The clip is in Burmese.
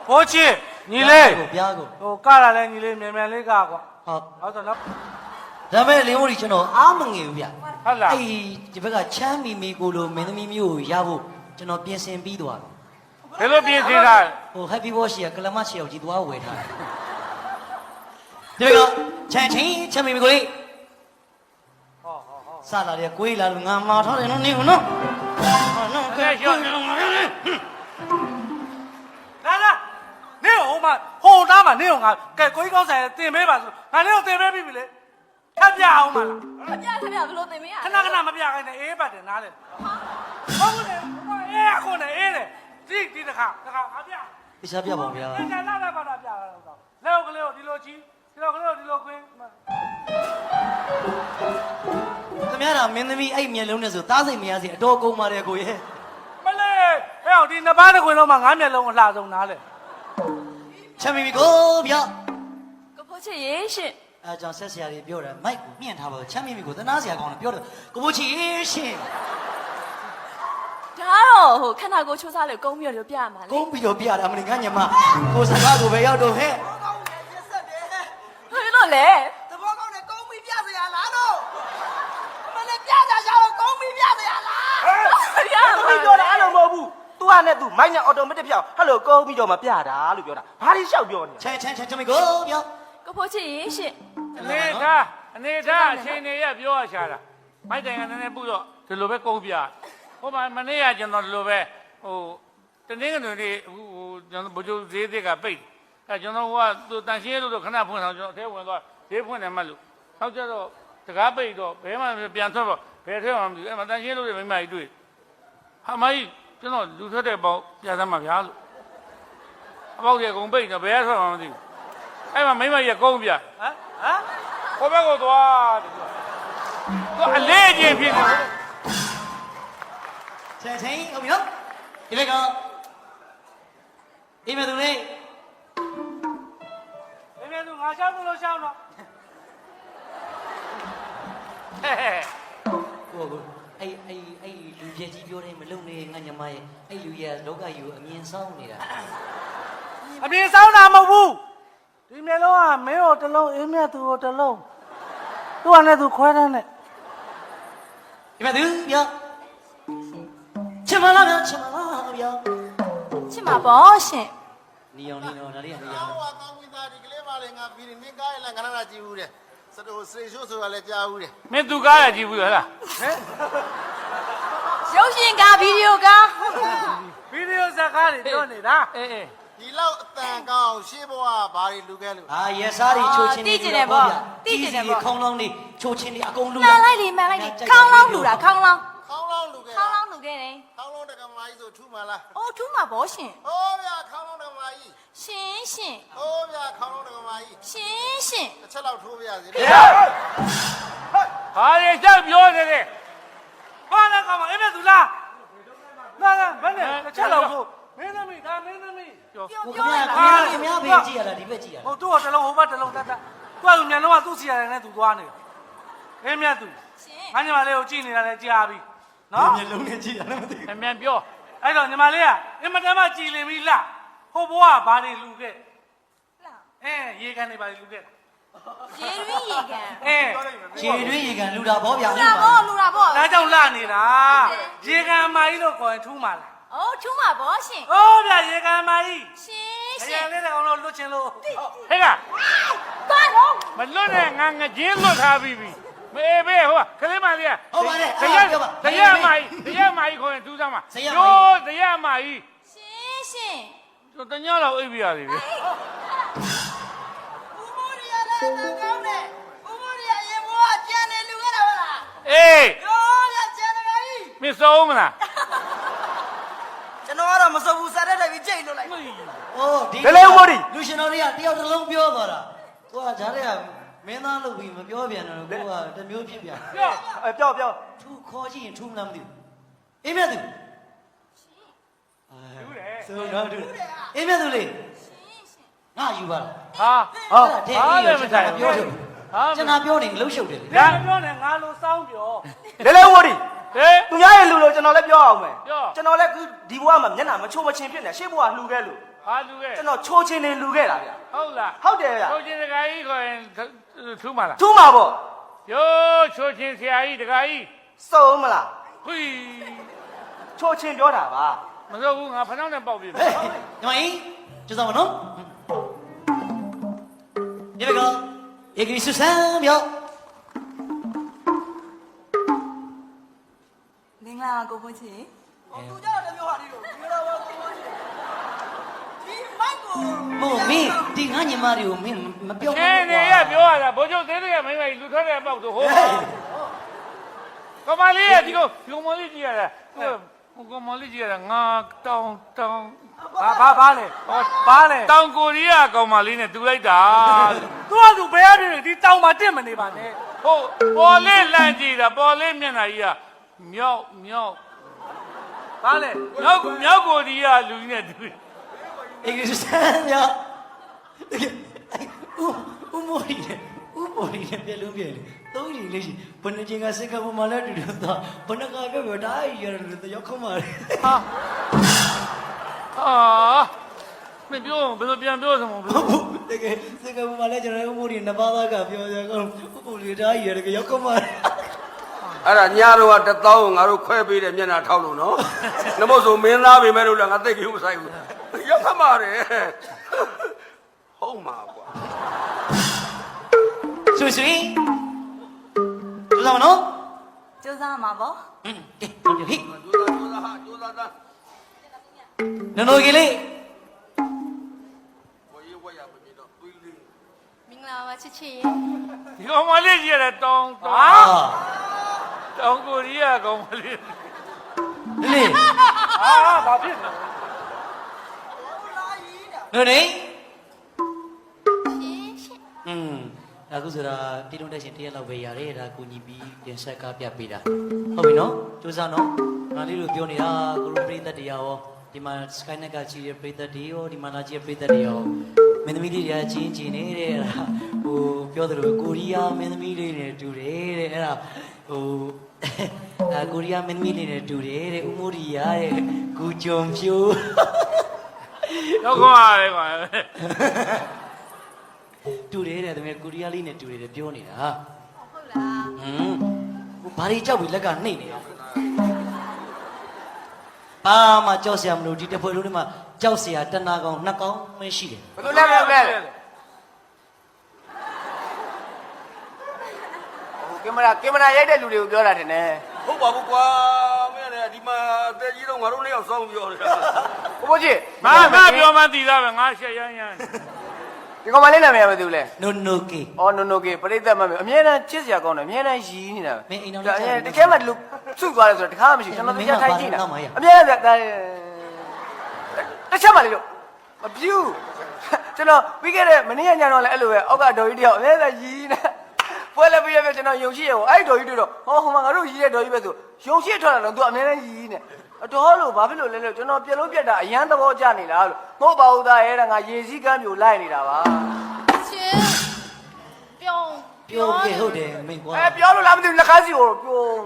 ဘောချစ်ညီလေး ပြားကို ဟိုကလာလဲညီလေးမြန်မြန်လေးကကွာ ဟုတ် ဟုတ်ဆိုတော့ ဒါမဲ့လင်းမို့ဒီကျွန်တော်အားမငယ်ဘူးဗျ ဟုတ်လား အဲ့ဒီဘက်ကချမ်းမီမီကိုလိုမင်းသမီးမျိုးကိုရဖို့ကျွန်တော်ပြင်ဆင်ပြီးသွားတယ် ဘယ်လိုပြင်ဆင်တာ ဟို Happy Boss ကကလမချီအောင်ကြီးသွားဝယ်ထားတယ်ဒီဘက်ကချမ်းချင်းမီမီကိုလေး ဟောဟောဟော စလာတဲ့ကိုကြီးလာလို့ငါမာထားတယ်နော်နေဦးနော်ဟောနော်ကဲရှော့ လာလာနေဟိုမှာဟိုသားမှာနေဟိုငါကဲကိုကြီးကောင်းဆိုင်တင်ပေးပါဆိုငါနေကိုတင်ပေးပြီလေထပ်ပြအောင်မလား ခပြဘလို့တင်မရ ခဏခဏမပြခိုင်းနဲ့အေးပတ်တယ်နားလေဟုတ်တယ်အေးအခုနဲ့အေးတယ်ဒီတခါငါပြ တခြားပြပါဗျာ ဒီကလာလာပါတာပြတော့လက်ကိုကလေးကိုဒီလိုချီဒီလိုကလေးကိုဒီလိုခွင်း ခင်ဗျားဒါမင်းသမီးအဲ့မျက်လုံးနဲ့ဆိုသားစိတ်မရစေအတော်ကုန်ပါတယ်ကိုရဲ့ မလေးဟဲ့အောင်ဒီနှစ်ပါးတစ်ခွင်လုံးမှာငါးမျက်လုံးအလှဆုံးနားလေ ချမ်းမီမီကိုဗျာ ကဖိုးချစ်ရေးရှင် အဲကြောင့်ဆက်ဆရာကြီးပြောတယ်မိုက်ကိုမြင့်ထားပါချမ်းမီမီကိုသနာဆရာကောင်းတယ်ပြောတယ်ကိုမို့ချီရှင် ဒါတော့ဟိုခန္ဓာကိုယ်ချိုးစားလို့ကုန်းပြီးတော့ပြရမှာလေ ကုန်းပြီးတော့ပြတာမင်းငါညမကိုစကားကိုပဲရောက်တော့ဟဲ့ ဟိုလို့လေ သဘောကောင်းတဲ့ကုန်းမီပြစရာလားတော့မလည်းပြကြကြတော့ကုန်းမီပြစရာလား ရ သမီး မှာ ပြောတာအဲ့လိုမဟုတ်ဘူးသူကနဲ့သူမိုက်နဲ့အော်တိုမက်တစ်ပြောင်းဟဲ့လိုကုန်းပြီးတော့မပြတာလို့ပြောတာဘာလို့ရှောက်ပြောနေ ချမ်းမီကိုဗျာ ကဖိုးချစ်ရေးရှင် အနေထားအချိန်တွေရပြောရရှာတာမိုက်တိုင်ကနည်းနည်းပူတော့ဒီလိုပဲကုန်းပြဟိုမှာမနေ့ကကျွန်တော်ဒီလိုပဲဟိုတနင်္ဂနွေနေ့ဟိုကျွန်တော်ဘိုးကျိုးဈေးသစ်ကပိတ်အဲကျွန်တော်ကသူတန်ရှင်းလို့ခဏဖွင့်အောင်ကျွန်တော်ထဲဝင်သွားဈေးဖွင့်တယ်မှလို့နောက်ကျတော့တကားပိတ်တော့ဘယ်မှပြန်ထွက်တော့ဘယ်ထဲမှမသိဘူးအဲမှာတန်ရှင်းလို့မိမကြီးတွေ့ဟာမကြီးကျွန်တော်လူထွက်တဲ့ပေါက်ပြသမှာဗျာလို့အပေါက်ကြီးအကုန်ပိတ်တော့ဘယ်ထွက်မှမသိဘူးအဲ့မှာမိမကြီးကကုန်းပြဟမ်ဟိုဘက်ကိုသွားတယ်သူအလေးချင်းဖြစ်နေတယ် ဟုတ်ပြီနော်ဒီဘက်ကအိမ်မသူလေး မင်းတို့ငါရှောက်လို့ရှောက်တော့ဟဲ့ ကိုအဲ့လူပြည့်ကြီးပြောတယ်မလုံနေငါညမရဲ့အဲ့လူရဲ့လောကကြီးကိုအမြင်ဆောင်နေတာ အပြင်ဆောင်တာမဟုတ်ဘူးဒီမျိုးလုံးကမင်းတို့တစ်လုံးအင်းမြတ်သူကိုတစ်လုံးသူကလည်းသူခွဲတန်းနဲ့ အိမ်မသူဗျာချင်မလားဗျာ ချစ်မှာပေါ့ရှင် နီယောင်ဒါလေးကနီယောင် ကောင်းဝိသားဒီကလေးမလေးငါပြီးမင်းကားရလားငါနာကြည့်ဘူးတဲ့စတိုစေရှိုးဆိုတာလည်းကြားဘူးတဲ့ မင်းသူကားရကြည့်ဘူးလားဟဲ့ ရုပ်ရှင်ကဗီဒီယိုက ဗီဒီယိုဇာတ်ကားတွေပြောနေတာအေး ဒီလောက်အတန်ကောင်းရှေးဘဝဘာတွေလူခဲ့လို့ ရဲစားတွေချိုးချင်းခေါင်းလောင်းနေချိုးချင်းနေအကုန်လူ မှန်လိုက်လေမှန်လိုက်လေခေါင်းလောင်းလူတာခေါင်းလောင်း ခေါင်းလောင်းလူခဲ့ ခေါင်းလောင်းလူခဲ့တယ် ခေါင်းလောင်းတက္ကမကြီးဆိုထူးမလား အိုးထူးမှာပေါ့ရှင် ဟိုးဗျာခေါင်းလောင်းတက္ကမကြီး ရှင် ဟိုးဗျာခေါင်းလောင်းတက္ကမကြီး ရှင် တစ်ချက်လောက်ထိုးပြရစီလေ ဟာလေကြောက်ပြောနေတယ်ဘာလဲကောင်မအင်းမြတ်သူလားလာဘယ်နဲ့တစ်ချက်လောက်ကိုမင်းသမီးဒါမင်းသမီးပြော ကိုခင်ဗျာဘေးကြည့်ရတာဒီဘက်ကြည့်ရတာ ဟိုသူ့ကတစ်လုံးဟိုဘက်တစ်လုံးတတ်သူကညလုံးကသူ့စီရတယ်နဲ့သူသွားနေအင်းမြတ်သူ ရှင် ငါညီမလေးကိုကြည့်နေတာလည်းကြားပြီနော် မျက်လုံးနဲ့ကြည့်ရတယ်မသိ အမြန်ပြောအဲ့တော့ညီမလေးကအင်မတန်မှကြည်လင်ပြီလားဟိုဘွားကဘာတွေလူခဲ့ရေကန်တွေဘာတွေလူခဲ့ ရေရင်းရေကန် ခြေတွင်းရေကန်လူတာဗောဗျာ လူတာပေါ့လူတာပေါ့ ဒါကြောင့်လှနေတာရေကန်အမကြီးလို့ခေါ်ရင်ထူးမှာလား အိုးထူးမှာပေါ့ရှင် အိုးဗျရေကန်အမကြီး ရှင် အ ရှ ရင် င် လေးတကောင်လို့လွတ်ချင်လို့ဟဲ့က သွားတော့ မလွတ်နဲ့ငါငချင်းလွတ်ထားပြီးပြီမေဘေးဟိုကလေးမလေးက ဟုတ်ပါတယ် တရားအမကြီးခေါ်ရင်ထူးသားမှာတရားအမကြီး ရှင် တညလောက်အိပ်ပြရသေးပြီ ဦးမိုးရီရလည်းတန်ကောင်းတယ်ဦးမိုးရီရရင်ဘွားကြံနေလူခဲ့တာဟုတ်လား အေး ရောရကြံနေပါပြီ မင်းစုံမလား ကျွန်တော်ကတော့မစုံဘူးစားတဲ့ပြီးကြိတ်လို့လိုက် အိုးဒီ ဘယ်လဲဦးမိုးရီ လူရှင်တော်တွေကတယောက်တစ်လုံးပြောသွားတာကိုကဂျားတွေကမင်းသားလုပ်ပြီးမပြောပြန်တော့ကိုကတမျိုးဖြစ်ပြန် ပြော ပြော ထူခေါ်ကြည့်ရင်ထူမလားမသိဘူးအိမ်မြတ်သူဆိုတော့ထူအိမ်မြတ်သူလေးငါယူပါလား ဟာ တဲ့အေးမဆိုင်ပြောတယ်ကျွန်တော်ပြောနေလှုပ်ရှုပ်တယ်လေ ဒါပြောနေငါလိုစောင်းပြော လဲလဲဦးမိုးရီ ဟေး သူများရဲ့လူလို့ကျွန်တော်လည်းပြောအောင်မယ် ပြော ကျွန်တော်လည်းဒီဘွားမှာမျက်နှာမချိုးမချင်းဖြစ်နေရှေ့ဘွားလှူခဲ့လို့ ဟာလူရဲ့ ကျွန်တော်ချိုးချင်းနေလူခဲ့တာဗျ ဟုတ်လား ဟုတ်တယ်ဗျ ချိုးချင်းတခါကြီးခေါ်ရင်ထူးမလား ထူးမှာပေါ့ ယောချိုးချင်းဆရာကြီးတခါကြီး စုံမလား ဟွီ ချိုးချင်းပြောတာပါ မစိုးဘူးငါဖနှောင်းနဲ့ပေါက်ပြီ ညီမကြီးကျစားမနော်ဒီဘက်ကဧကရီဆူဆန်ပြော မင်္ဂလာကိုဖို့ချင်း သူကြောက်တယ်ပြောပါလိမ့်လို့ဒီလိုပါဒီမိုက်ကို မဟုတ်မင်းဒီငါညီမတွေကိုမင်းမပြော ချင်းနေရပြောရတာဘိုးချုပ်သေးသေးကမိမကြီးလူထွက်တဲ့အပေါက်ဆိုဟိုကမလေးရဒီကောင်မလေးကြည့်ရတာကမလေးကြည့်ရတာငါတောင်း ဘာလဲဘာလဲ တောင်ကိုရီးယားကောင်မလေးနဲ့တူလိုက်တာ သူကသူဘယ်ရပြီဒီတောင်မှာတက်မနေပါနဲ့ ဟုတ်ပေါ်လေးလန့်ကြည့်တာပေါ်လေးမျက်နှာကြီးကမြောက် ဘာလဲ မြောက်ကိုရီးယားလူကြီးနဲ့တူတယ် ဧကရီဆူဆန်ပြောဦးမိုးရီနဲ့ပြလုံးပြလေသုံးရီလေးရှိဘယ်နှချင်းကစင်ကာပူမှာလည်းတူတူတော့ဘယ်နှကာပဲဒါရတယ်လို့ရောက်ခမတယ် ဟာမပြောဘယ်လိုပြန်ပြောစမ်းမလို့ တကယ်စင်ကာပူမှာလည်းကျွန်တော်ဦးမိုးရီနှစ်ပါးသားကပြောကြကောဦးမိုးရီဒါရတယ်ကရောက်ခမတယ် အဲ့ဒါညတော့က1000ကိုငါတို့ခွဲပေးတယ်မျက်နှာထောက်လို့နော်နမို့ဆိုမင်းသားပေမဲ့လို့လည်းငါသိကြည့်မဆိုင်ဘူးရောက်ခမှာတယ်ဟုတ်မှာကွာ ဆွေဆွေကျစားမနော် စူးစမ်းမှာပေါ့ ကဲဟုတ်ပြီဟိ ကျိုးသားသား နော်နော်ကြီးလေး ဝေးဝေးရပြီတော့သွေးလေး မင်္ဂလာပါချစ်ချစ်ရေ ဒီကောင်မလေးကြီးရတဲ့တောင် ဟာ တောင်ကိုရီးယားကောင်မလေး လေး ဘာဖြစ်လဲ နော်နေ ရှင်ရှင် အခုဆိုတာတီတုံးတက်ရှင်တရက်လောက်ပဲရတယ်ဒါကိုညီပြီးတင်ဆက်ကပြပေးတာဟုတ်ပြီနော်စူးစမ်းနော်ငါလေးတို့ပြောနေတာကိုရိုပရိသတ်တရားရောဒီမှာ Skynet ကကြည့်ရပရိသတ်တွေရောဒီမှာလာကြည့်ရပရိသတ်တွေရောမင်းသမီးလေးတွေကချင်းချင်းနေတဲ့အဲ့ဒါဟိုပြောသလိုကိုရီးယားမင်းသမီးလေးတွေတူတယ်တဲ့အဲ့ဒါဟိုကိုရီးယားမင်းသမီးလေးတွေတူတယ်တဲ့ဦးမိုးရီယာတဲ့ကိုဂျုံဖြိုး တော့ခေါ်ရတယ်ကွာ တူတယ်တဲ့တကယ်ကိုရီးယားလေးနဲ့တူတယ်တဲ့ပြောနေတာ ဟုတ်လား ဘာတွေကြောက်ပြီးလက်ကနှိမ့်နေတာဘာမှကြောက်စရာမလိုဒီတစ်ဖွဲ့လုံးထဲမှာကြောက်စရာတဏှာကောင်နှစ်ကောင်မရှိတယ် ဘယ်လိုလဲကင်မရာရိုက်တဲ့လူတွေကိုပြောတာတင်နေ ဟုတ်ပါဘူးကွာမင်းလည်းဒီမှာအသက်ကြီးတော့ငါတို့လည်းရောက်ဆောင်ပြောနေတာ ဘိုးကြီး ငါပြောမှသိသားပဲငါရှက်ရမ်းရမ်း ဒီကောင်မလေးနာမည်ကဘယ်သူလဲ နိုနိုကေ အော်နိုကေပရိသတ်မမေအမြဲတမ်းချစ်စရာကောင်းတယ်အမြဲတမ်းရည်နေတာ မင်းအိမ်တော်လေး တကယ်မှလူစုသွားတယ်ဆိုတော့တခါမှမရှိကျွန်တော်တရားထိုင်ကြည့်တာအမြဲတမ်းတစ်ချက်မှလေလို့မပြူကျွန်တော်ပြီးခဲ့တဲ့မနေ့ညတော့လည်းအဲ့လိုပဲအောက်ကဒေါ်ကြီးတယောက်အမြဲတမ်းရည်နေပွဲလည်းပြီးရပြကျွန်တော်ယုံရှိရကိုအဲ့ဒေါ်ကြီးတွေ့တော့ဟောဟိုမှာငါတို့ရည်တဲ့ဒေါ်ကြီးပဲဆိုယုံရှိထွက်လာတော့သူအမြဲတမ်းရည်နေအတော်လို့ဘာဖြစ်လို့လဲလို့ကျွန်တော်ပြက်လုံးပြက်တာအရန်သဘောကျနေလားလို့မဟုတ်ပါဘူးသားရဲ့ငါရေစည်းကမ်းမျိုးလိုက်နေတာပါ ရှင်ပြုံး ပြောခဲ့ဟုတ်တယ်မင်းကွာ ပြောလို့လားမသိဘူးလက်ခါးစီကိုပြုံး